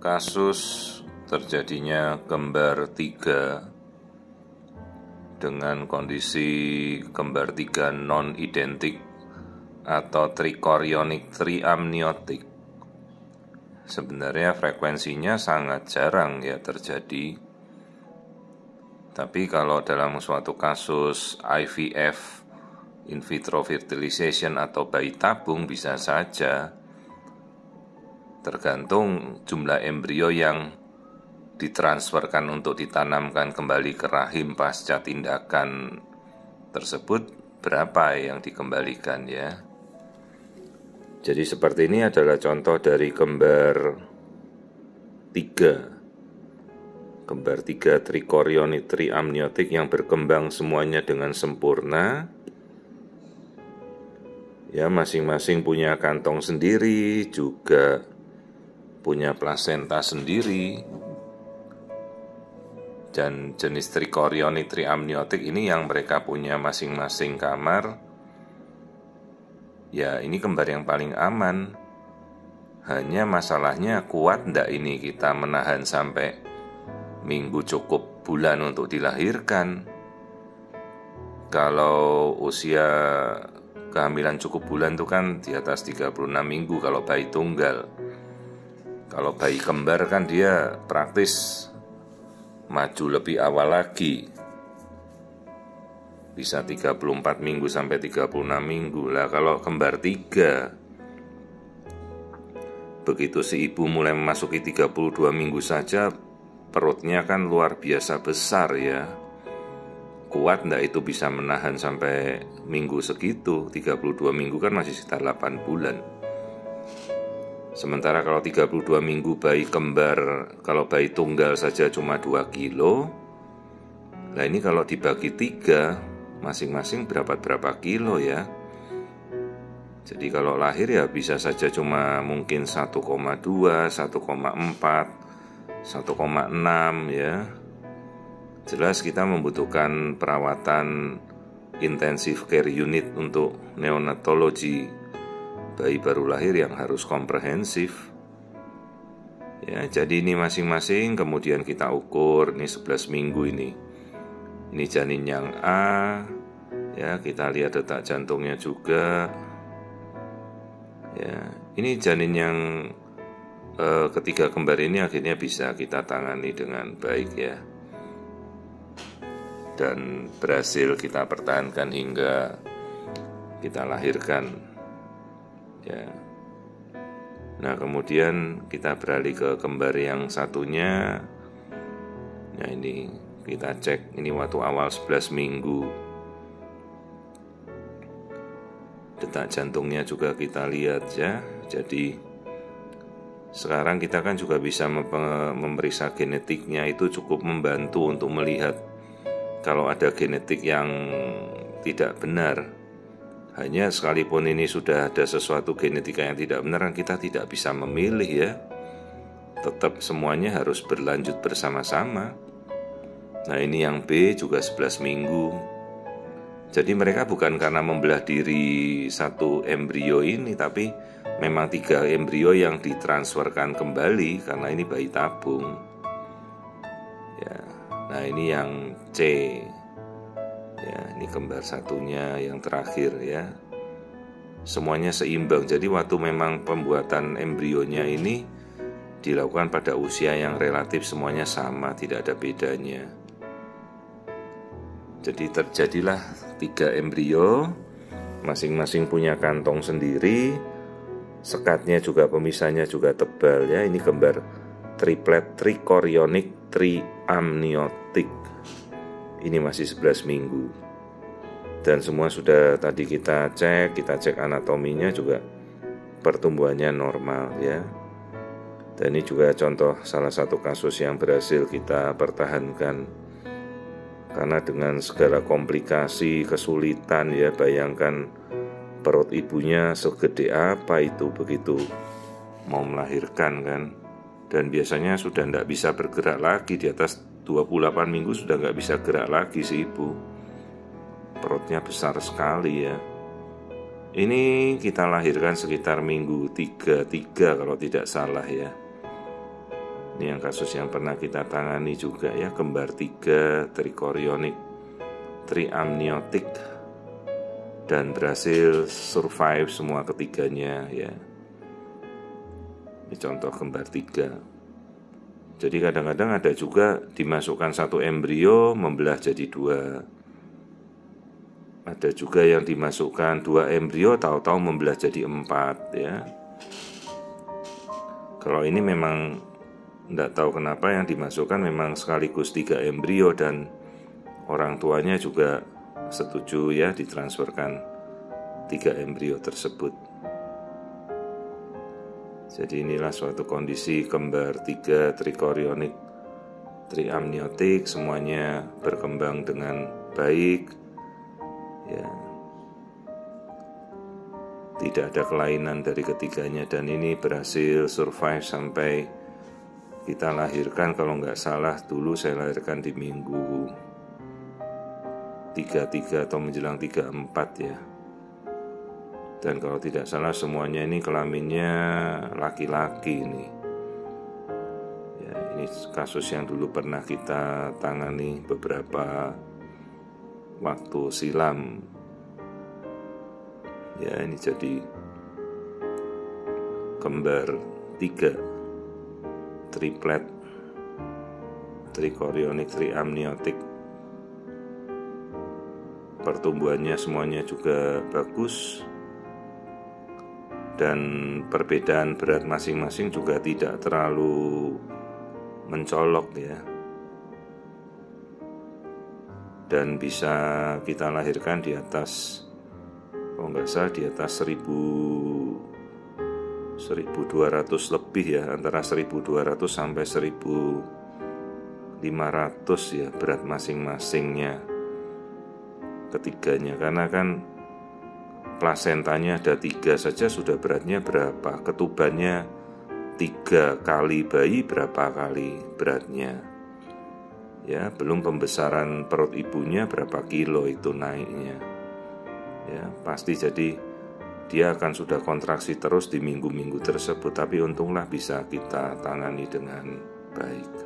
Kasus terjadinya kembar 3 dengan kondisi kembar 3 non-identik atau trikorionik triamniotik. Sebenarnya frekuensinya sangat jarang ya terjadi. Tapi kalau dalam suatu kasus IVF, in vitro fertilization atau bayi tabung bisa saja, tergantung jumlah embrio yang ditransferkan untuk ditanamkan kembali ke rahim pasca tindakan tersebut berapa yang dikembalikan ya. Jadi seperti ini adalah contoh dari kembar 3 trikorionik triamniotik yang berkembang semuanya dengan sempurna. Ya, masing-masing punya kantong sendiri, juga punya plasenta sendiri. Dan jenis trikorionik triamniotik ini yang mereka punya masing-masing kamar. Ya, ini kembar yang paling aman. Hanya masalahnya kuat ndak ini kita menahan sampai minggu cukup bulan untuk dilahirkan. Kalau usia kehamilan cukup bulan itu kan di atas 36 minggu kalau bayi tunggal. Kalau bayi kembar kan dia praktis maju lebih awal lagi, bisa 34 minggu sampai 36 minggu. Lah kalau kembar 3, begitu si ibu mulai memasuki 32 minggu saja, perutnya kan luar biasa besar ya. Kuat enggak itu bisa menahan sampai minggu segitu? 32 minggu kan masih sekitar 8 bulan. Sementara kalau 32 minggu bayi kembar, kalau bayi tunggal saja cuma 2 kilo. Nah ini kalau dibagi 3, masing-masing berapa kilo ya. Jadi kalau lahir ya bisa saja cuma mungkin 1,2, 1,4, 1,6 ya. Jelas kita membutuhkan perawatan intensive care unit untuk neonatologi bayi baru lahir yang harus komprehensif. Ya, jadi ini masing-masing kemudian kita ukur, ini 11 minggu ini. Ini janin yang A, ya kita lihat detak jantungnya juga. Ya, ini janin yang ketiga kembar ini akhirnya bisa kita tangani dengan baik ya. Dan berhasil kita pertahankan hingga kita lahirkan. Ya. Nah, kemudian kita beralih ke kembar yang satunya. Nah, ini kita cek, ini waktu awal 11 minggu. Detak jantungnya juga kita lihat ya. Jadi sekarang kita kan juga bisa memeriksa genetiknya, itu cukup membantu untuk melihat kalau ada genetik yang tidak benar. Hanya sekalipun ini sudah ada sesuatu genetika yang tidak benar, kita tidak bisa memilih ya. Tetap semuanya harus berlanjut bersama-sama. Nah ini yang B juga 11 minggu. Jadi mereka bukan karena membelah diri satu embrio ini, tapi memang 3 embrio yang ditransferkan kembali karena ini bayi tabung. Ya, nah ini yang C. Ya, ini kembar satunya yang terakhir ya. Semuanya seimbang. Jadi waktu memang pembuatan embrionya ini dilakukan pada usia yang relatif semuanya sama, tidak ada bedanya. Jadi terjadilah 3 embrio, masing-masing punya kantong sendiri, sekatnya juga pemisahnya juga tebal ya. Ini kembar triplet trikorionik triamniotik. Ini masih 11 minggu. Dan semua sudah tadi kita cek anatominya juga pertumbuhannya normal ya. Dan ini juga contoh salah satu kasus yang berhasil kita pertahankan. Karena dengan segala komplikasi, kesulitan ya, bayangkan perut ibunya segede apa itu begitu mau melahirkan kan. Dan biasanya sudah tidak bisa bergerak lagi, di atas 28 minggu sudah nggak bisa gerak lagi si ibu. Perutnya besar sekali ya. Ini kita lahirkan sekitar minggu 33 kalau tidak salah ya. Ini yang kasus yang pernah kita tangani juga ya, kembar 3 trichorionic triamniotic, dan berhasil survive semua ketiganya ya. Ini contoh kembar 3. Jadi kadang-kadang ada juga dimasukkan 1 embrio membelah jadi 2. Ada juga yang dimasukkan 2 embrio tahu-tahu membelah jadi 4 ya. Kalau ini memang tidak tahu kenapa yang dimasukkan memang sekaligus 3 embrio, dan orang tuanya juga setuju ya ditransferkan 3 embrio tersebut. Jadi inilah suatu kondisi kembar 3 trichorionic triamniotic, semuanya berkembang dengan baik ya. Tidak ada kelainan dari ketiganya, dan ini berhasil survive sampai kita lahirkan. Kalau nggak salah dulu saya lahirkan di minggu 33 atau menjelang 34 ya. Dan kalau tidak salah semuanya ini kelaminnya laki-laki nih. Ya, ini kasus yang dulu pernah kita tangani beberapa waktu silam. Ya, ini jadi kembar 3 triplet trichorionic triamniotic. Pertumbuhannya semuanya juga bagus, dan perbedaan berat masing-masing juga tidak terlalu mencolok ya. Dan bisa kita lahirkan di atas, kalau nggak salah di atas 1200 lebih ya, antara 1200 sampai 1500 ya berat masing-masingnya ketiganya. Karena kan plasentanya ada 3 saja sudah beratnya berapa, ketubannya 3 kali bayi berapa kali beratnya ya, belum pembesaran perut ibunya berapa kilo itu naiknya ya. Pasti jadi dia akan sudah kontraksi terus di minggu-minggu tersebut, tapi untunglah bisa kita tangani dengan baik.